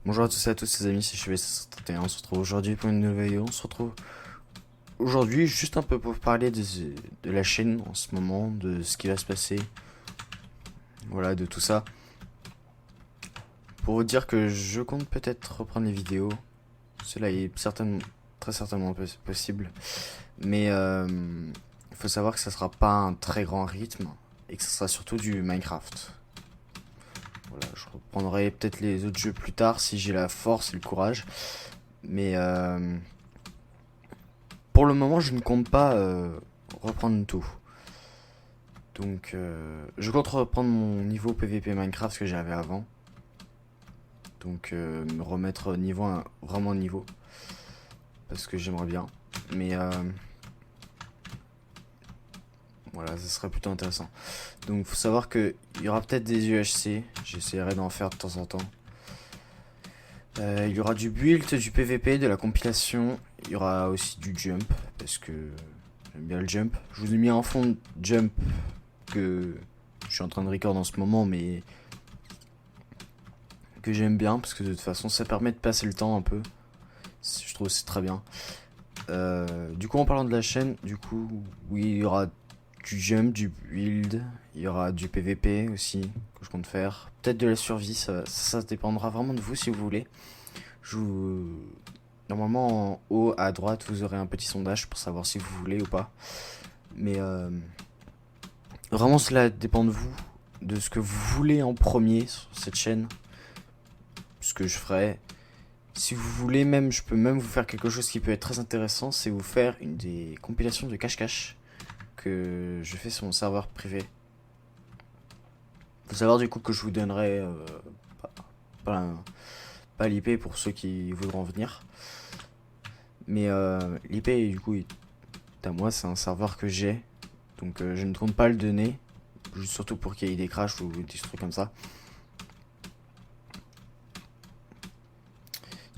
Bonjour à tous et à tous les amis, c'est Chevy631, on se retrouve aujourd'hui pour une nouvelle vidéo. On se retrouve aujourd'hui juste un peu pour parler de la chaîne en ce moment, de ce qui va se passer, voilà, de tout ça. Pour vous dire que je compte peut-être reprendre les vidéos, cela est très certainement possible, mais il faut savoir que ça sera pas un très grand rythme et que ce sera surtout du Minecraft. Voilà, je reprendrai peut-être les autres jeux plus tard si j'ai la force et le courage, mais pour le moment, je ne compte pas reprendre tout. Donc, je compte reprendre mon niveau PVP Minecraft que j'avais avant. Donc, me remettre vraiment niveau. Parce que j'aimerais bien. Mais, voilà, ça serait plutôt intéressant. Donc, faut savoir qu'il y aura peut-être des UHC. J'essaierai d'en faire de temps en temps. Il y aura du build, du PVP, de la compilation. Il y aura aussi du jump. Parce que j'aime bien le jump. Je vous ai mis un fond de jump que je suis en train de record en ce moment, mais que j'aime bien parce que de toute façon ça permet de passer le temps un peu. Je trouve que c'est très bien. Du coup, en parlant de la chaîne, du coup, oui, il y aura du jump, du build, il y aura du PVP aussi que je compte faire. Peut-être de la survie, ça dépendra vraiment de vous si vous voulez. Je vous... Normalement, en haut à droite, vous aurez un petit sondage pour savoir si vous voulez ou pas. Mais vraiment, cela dépend de vous, de ce que vous voulez en premier sur cette chaîne. Ce que je ferai. Si vous voulez même, je peux même vous faire quelque chose qui peut être très intéressant, c'est vous faire une des compilations de cache-cache que je fais sur mon serveur privé. Faut savoir du coup que je vous donnerai pas, pas, pas l'IP pour ceux qui voudront venir. Mais l'IP du coup est à moi, c'est un serveur que j'ai. Donc je ne compte pas le donner. Surtout pour qu'il y ait des crashs ou des trucs comme ça.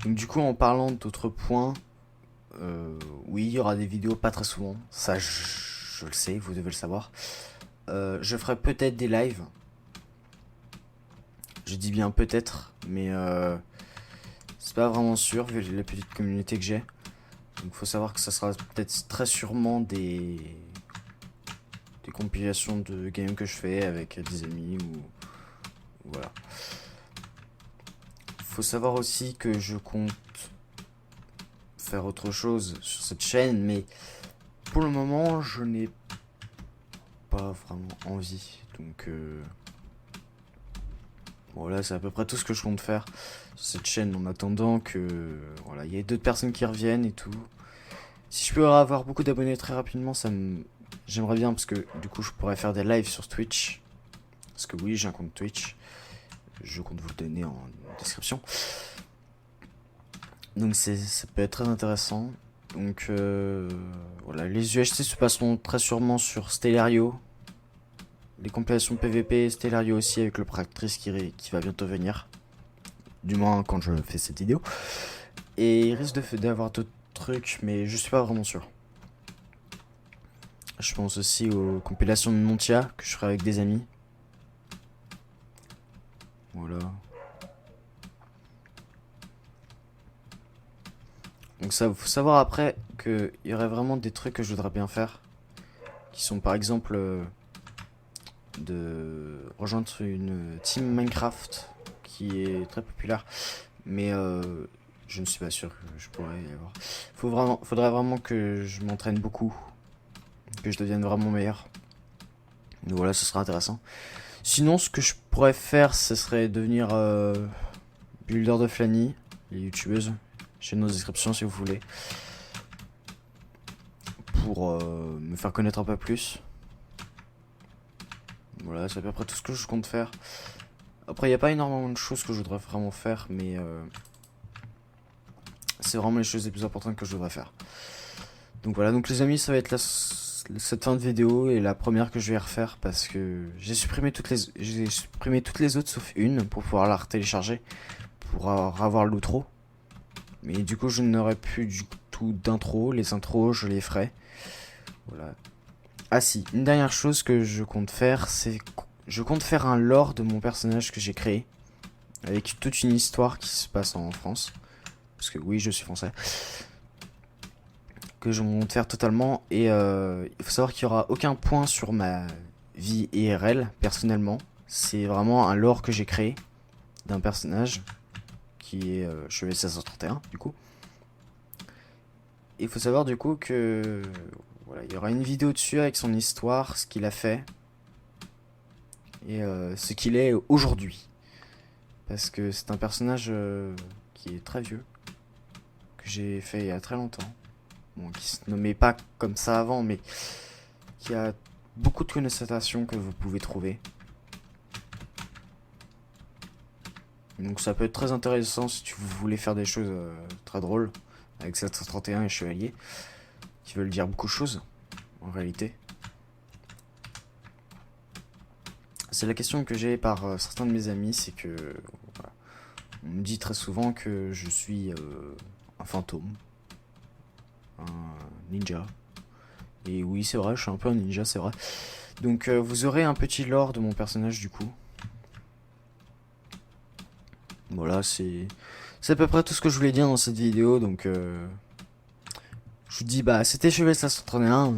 Donc du coup en parlant d'autres points, oui, il y aura des vidéos pas très souvent. Ça, je le sais, vous devez le savoir. Je ferai peut-être des lives. Je dis bien peut-être, mais c'est pas vraiment sûr vu la petite communauté que j'ai. Donc il faut savoir que ça sera peut-être très sûrement des compilations de games que je fais avec des amis ou voilà. Faut savoir aussi que je compte faire autre chose sur cette chaîne, mais pour le moment je n'ai pas vraiment envie. Donc voilà, c'est à peu près tout ce que je compte faire sur cette chaîne en attendant que voilà, il y ait d'autres personnes qui reviennent et tout. Si je peux avoir beaucoup d'abonnés très rapidement, j'aimerais bien parce que du coup je pourrais faire des lives sur Twitch. Parce que oui, j'ai un compte Twitch. Je compte vous le donner en description. Donc ça peut être très intéressant. Donc voilà, les UHC se passeront très sûrement sur Stellario. Les compilations PVP, Stellario aussi avec le Practrice qui va bientôt venir. Du moins quand je fais cette vidéo. Et il risque d'avoir d'autres trucs, mais je suis pas vraiment sûr. Je pense aussi aux compilations de Montia que je ferai avec des amis. Voilà. Donc ça, faut savoir après qu'il y aurait vraiment des trucs que je voudrais bien faire. Qui sont par exemple de rejoindre une team Minecraft qui est très populaire. Mais je ne suis pas sûr que je pourrais y avoir. Faudrait vraiment que je m'entraîne beaucoup. Que je devienne vraiment meilleur. Donc voilà, ce sera intéressant. Sinon, ce que je pourrais faire, ce serait devenir builder de Flanny, les youtubeuses. J'ai nos descriptions si vous voulez. Pour me faire connaître un peu plus. Voilà, c'est à peu près tout ce que je compte faire. Après, il n'y a pas énormément de choses que je voudrais vraiment faire, mais c'est vraiment les choses les plus importantes que je voudrais faire. Donc voilà, donc les amis, ça va être cette fin de vidéo et la première que je vais refaire parce que j'ai supprimé toutes les autres sauf une pour pouvoir la télécharger pour avoir l'outro. Mais du coup, je n'aurai plus du tout d'intro. Les intros, je les ferai. Voilà. Ah si, une dernière chose que je compte faire, c'est je compte faire un lore de mon personnage que j'ai créé. avec toute une histoire qui se passe en France. Parce que oui, je suis français. Que je monte faire totalement. Et il faut savoir qu'il n'y aura aucun point sur ma vie IRL, personnellement. C'est vraiment un lore que j'ai créé d'un personnage qui est Chevalier 1631, du coup. Il faut savoir, du coup, que voilà, il y aura une vidéo dessus avec son histoire, ce qu'il a fait et ce qu'il est aujourd'hui. Parce que c'est un personnage qui est très vieux, que j'ai fait il y a très longtemps. Bon, qui se nommait pas comme ça avant, mais qui a beaucoup de connotations que vous pouvez trouver. Donc ça peut être très intéressant si vous voulez faire des choses très drôles avec 731 et Chevalier, qui veulent dire beaucoup de choses en réalité. C'est la question que j'ai par certains de mes amis, c'est que voilà, on me dit très souvent que je suis un fantôme, un ninja. Et oui, c'est vrai, je suis un peu un ninja, c'est vrai. Donc vous aurez un petit lore de mon personnage du coup. Voilà, c'est à peu près tout ce que je voulais dire dans cette vidéo. Donc je vous dis, bah c'était Chevalier 531.